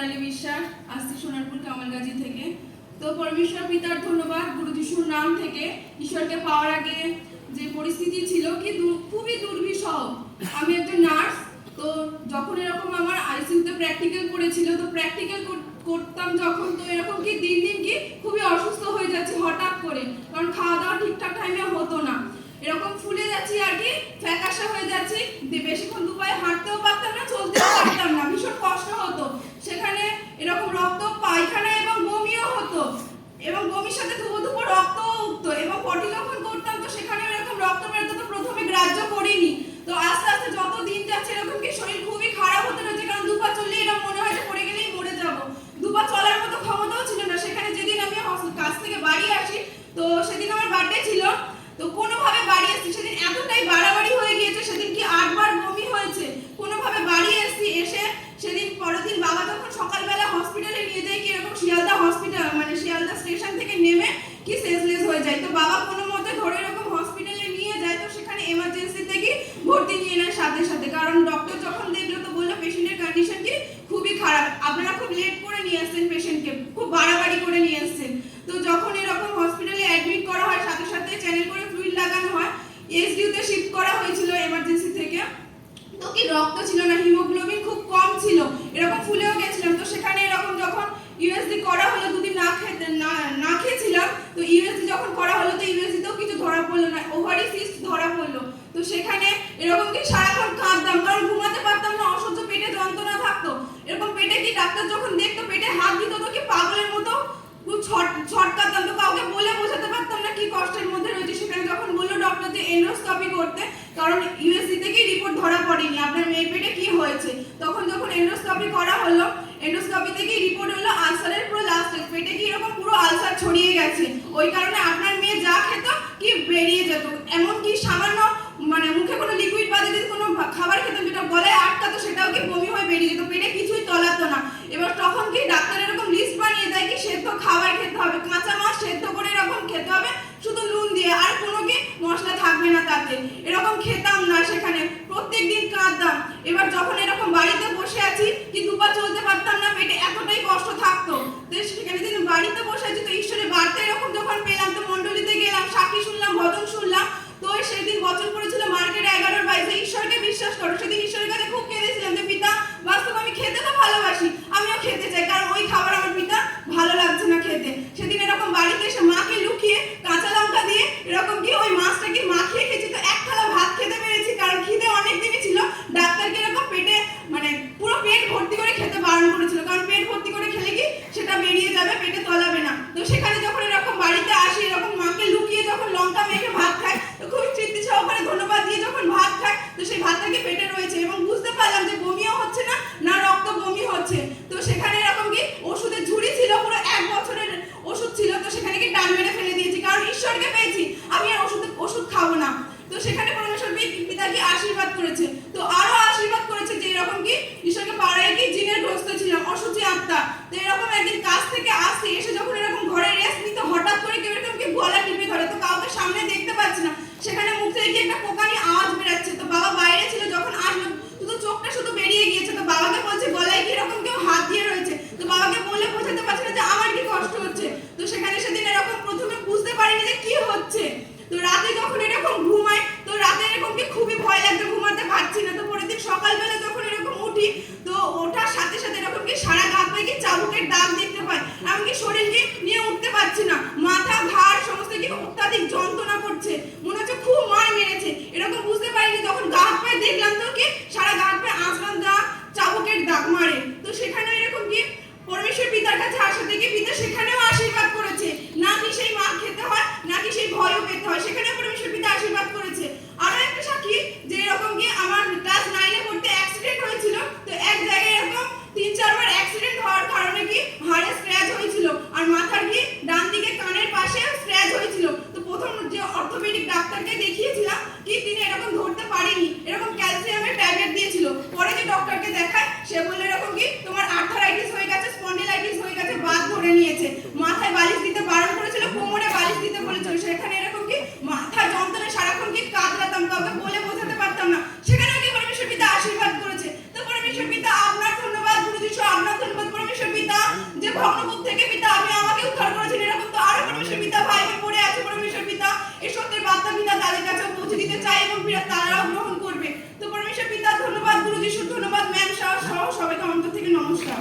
সোনালী বিশ্বাস, আসছি সোনারপুর কামালগাজী থেকে। তো পরমেশ্বর পিতার ধন্যবাদ, গুরু যিশুর নাম থেকে ঈশ্বরকে পাওয়ার আগে যে পরিস্থিতি ছিল কি খুবই দুর্বিষহ। আমি একজন নার্স, তো যখন এরকম আমার আইসিইউতে প্র্যাকটিক্যাল করেছিল, তো প্র্যাকটিক্যাল করতাম যখন, তো এরকম কি দিন দিন কি খুবই অসুস্থ হয়ে যাচ্ছি হঠাৎ করে, কারণ খাওয়া দাওয়া ঠিকঠাক টাইমে হতো না, এরকম ফুলে যাচ্ছি আর কি, ফ্যাকাশে হয়ে যাচ্ছি, বেশিক্ষণ দুপায়ে হাঁটতেও পারতাম না, চলতেও পারতাম না, ভীষণ কষ্ট হতো। সেখানে এরকম রক্ত পায়খানা এবং বমিও হতো, এবং বমির সাথে ধুবো ধুবো রক্তও উঠতো, এবং পটি যখন করতাম তো সেখানে এরকম রক্ত বেরোতো, তো প্রথমে গ্রাহ্য করিনি। তো আস্তে আস্তে যত দিন যাচ্ছে এরকম কি শরীর খুবই খারাপ হতে রয়েছে, কারণ দুপা চললে এরকম মনে হয় যে পড়ে গেলেই মরে যাবো, দুপা চলার মতো ক্ষমতাও ছিল না। সেখানে যেদিন আমি কাজ থেকে বাড়ি আসি, তো সেদিন আমার বার্থডে ছিল, তো কোনোভাবে বাড়ি এসেছি, সেদিন এতটাই বাড়াবাড়ি হয়ে গিয়েছে, সেদিন কি 8 বার বমি হয়েছে, কোনোভাবে বাড়ি এসেছি। এসে সেদিন পরের দিন বাবা যখন সকালবেলা হসপিটালে নিয়ে যায়, কি এরকম শিয়ালদা হসপিটাল মানে শিয়ালদা স্টেশন থেকে নেমে কি সেন্সলেস হয়ে যায়, তো বাবা কোনো মতে ধরে এরকম হসপিটালে নিয়ে যায়, তো সেখানে এমার্জেন্সিতে কি ভর্তি নিয়ে নেয় সাথে সাথে, কারণ ডক্টর যখন দেখলো তো বললো পেশেন্টের কন্ডিশন কি খুবই খারাপ, আপনারা খুব লেট করে নিয়ে আসছেন পেশেন্টকে, খুব বাড়াবাড়ি করে নিয়ে আসছেন। তো যখন এরকম হসপিটালে অ্যাডমিট করা হয়, সাথে সাথে চ্যানেল করে ফ্লুইড লাগানো হয়, এসডিইউতে শিফট করা হয়েছিল এমার্জেন্সি থেকে, তো কি রক্ত ছিল না, হিমোগ্লোবিন খুব কম ছিল, এরকম ফুলেও গেছিলাম। তো সেখানে এরকম যখন ইউএসজি করা হলো, দুদিন না খেয়েছিলাম, তো ইউএসজি যখন করা হলো, তো ইউএসজিতেও কিছু ধরা পড়লো না, ওভারি সিস্ট ধরা পড়লো। তো সেখানে এরকম কি সারাক্ষণ কাঁদতাম, কারণ ঘুমাতে পারতাম না, অসহ্য পেটে যন্ত্রণা থাকতো, এরকম পেটে কি ডাক্তার যখন দেখতো পেটে হাত দিত, তো কি পাগলের মতো ছটকাতাম, তো কাউকে বলে বোঝাতে পারতাম না কি কষ্টের মধ্যে রয়েছে। সেখানে যখন বললো ডক্টর যে এন্ডোস্কপি করতে, কারণ ইউএসজি থেকে রিপোর্ট ধরা পড়েনি আপনার মেয়ের পেটে কি হয়েছে, তখন যখন এন্ডোস্কপি করা হলো, এন্ডোস্কপি থেকে রিপোর্ট হলো আলসারের পুরো লাস্ট স্টেজ, পেটে কি এরকম পুরো আলসার ছড়িয়ে গেছে, ওই কারণে আপনার মেয়ে যা খেত কি বেরিয়ে যেত, এমন কি সামান্য মানে মুখে কোনো লিকুইড বাদে যদি কোনো খাবার খেতাম যেটা গলায় আটকাতো, সেটাও কি বমি হয়ে বেরিয়ে যেত, পেটে কিছুই তলাতো না। এবার তখন কি ডাক্তার এরকম লিস্ট বানিয়ে দেয় কি সেদ্ধ খাবার খেতে হবে, কাঁচা মাছ সেদ্ধ করে এরকম খেতে হবে শুধু নুন দিয়ে, আর কোনো কি মশলা থাকবে না তাতে, এরকম খেতাম না, সেখানে প্রত্যেকদিন কাঁদতাম। এবার যখন এরকম বাড়িতে বসে আছি, কি দুপা চলতে পারতাম না, পেটে এতটাই কষ্ট থাকতো, তো সেখানে দিন বাড়িতে বসে আছি, তো ঈশ্বরের বার্তা এরকম যখন পেলাম, তো মণ্ডলীতে গেলাম, সাক্ষী শুনলাম, ভজন শুনলাম, তো সেদিন বচন করেছিল মার্কেট 11-র বাইরে, ঈশ্বরকে বিশ্বাস করো। সেদিন ঈশ্বরের কাছে খুব কেঁদেছিলাম যে পিতা বাস্তব আমি খেতে তো ভালোবাসি, আমিও খেতে চাই, কারণ ওই খাবার আমার পিতা ভালো লাগছে না খেতে। সেদিন এরকম বাড়িতে এসে মাকে লুকিয়ে কাঁচা লঙ্কা দিয়ে এরকম কি ওই মাছটাকে মাখিয়ে খেয়েছি, তো এক থালা ভাত খেতে পেরেছি, কারণ খিদে অনেক দিনই ছিল, ডাক্তারকে এরকম পেটে মানে পুরো পেট ভর্তি করে খেতে বারণ করেছিল, কারণ পেট ভর্তি করে খেলে কি সেটা বেরিয়ে যাবে, পেটে তলাবে না। তো সেখানে যখন এরকম বাড়িতে আসি, এরকম মাকে লুকিয়ে যখন লঙ্কা মেখে ভাত খায়, তো খুবই তৃপ্তি সহকারে ধন্যবাদ দিয়ে যখন ভাত খায়, তো সেই ভাতটা কি পেটে রয়েছে, এবং বুঝতে পারলাম যে বমিও হচ্ছে না, না রক্ত বমি হচ্ছে। তো সেখানে এরকম কি ওষুধের ঝুড়ি ছিল, পুরো 1 বছরের ওষুধ ছিল, তো সেখানে কি টান মেরে ফেলে দিয়েছি, কারণ ঈশ্বরকে পেয়েছি, আমি আর ওষুধ খাবো না। তো সেখানে পরমেশ্বর পিতা কি আশীর্বাদ করেছে, তো আরো আশীর্বাদ করেছে যে এরকম কি ঈশ্বরকে পাড়ায় কি জিনের গ্রস্ত ছিলাম, অসুচি আত্মা। তো এরকম একদিন কাজ থেকে আসছি, এসে যখন এরকম ঘরে রেস্ট নিতে হঠাৎ করে কেউ এরকম কি গলা টিপে ধরে, তো কাউকে সামনে দেখতে পাচ্ছি না, সেখানে মুখ থেকে কি একটা কোকানি আওয়াজ বেরাচ্ছে, তো বাবা বাইরে ছিল, যখন আসলো তো চোখটা শুধু বেরিয়ে গিয়েছে, তো বাবাকে বলছে গলায় কি এরকম কেউ হাত দিয়ে রয়েছে, তো বাবাকে বলে বোঝাতে পারছে না যে আমার কি কষ্ট হচ্ছে। তো সেখানে সেদিন এরকম প্রথমে বুঝতে পারিনি যে কি হচ্ছে, তো রাতে যখন এরকম ঘুমাই, তো রাতে এরকম কি খুবই ভয় লাগতো, ঘুমাতে পারছি না। তো পরের দিন সকালবেলা যখন এরকম উঠি, তো ওঠার সাথে সাথে এরকম কি সারা গা পায়ে কি চাবুকের দাগ দেখতে পাই, এমনকি শরীরকে নিয়ে উঠতে পারছি না, মাথা ঘাড় সমস্ত কি অত্যাধিক যন্ত্রণা করছে, মনে হচ্ছে খুব মার মেরেছে, এরকম বুঝতে পারিনি। তখন গা পায়ে দেখলাম তো কি সারা গা পায়ে আঁচড়ান দাগ, চাবুকের দাগ মারে। তো সেখানে এরকম কি পরমেশ্বর পিতার কাছে আসা থেকে পিতা সেখানেও আশীর্বাদ করেছে, না কি সেই মার খেতে হয়, না কি সেই ভয়ও পেতে হয়, সেখানেও পরমেশ্বর পিতা আশীর্বাদ করেছে। আরো একটা সাক্ষী যে এরকম কি আমার ক্লাস 9-এ পড়তে অ্যাক্সিডেন্ট হয়েছিল, তো এক জায়গায় এরকম 3-4 বার অ্যাক্সিডেন্ট হওয়ার কারণে কি হাড়ে স্ক্র্যাচ হয়েছিল, আর মাথার কি ডান দিকে কানের পাশে স্ক্র্যাচ হয়েছিল। তো প্রথম যে অর্থোপেডিক ডাক্তারকে দেখিয়েছিলাম, কি তিনি এরকম ধরতে পারেনি, এরকম ক্যালসিয়ামের ট্যাবলেট দিয়েছিল। পরে যে ডক্টরকে দেখায়, সে বলল এরকম কি যে ভগ্নকুপ থেকে পিতা আমি আমাকে উদ্ধার করেছেন, এরকম তো আরো পরমেশ্বর পিতা ভাই বোন পড়ে আছে। পরমেশ্বর পিতা এই সত্যের বার্তা পিতা তাদের কাছে পৌঁছে দিতে চাই এবং পিতা তারাও গ্রহণ করবে। তো পরমেশ্বর পিতা ধন্যবাদ, গুরু যিশুর ধন্যবাদ, ম্যাম সহ সবাইকে অন্তর থেকে নমস্কার।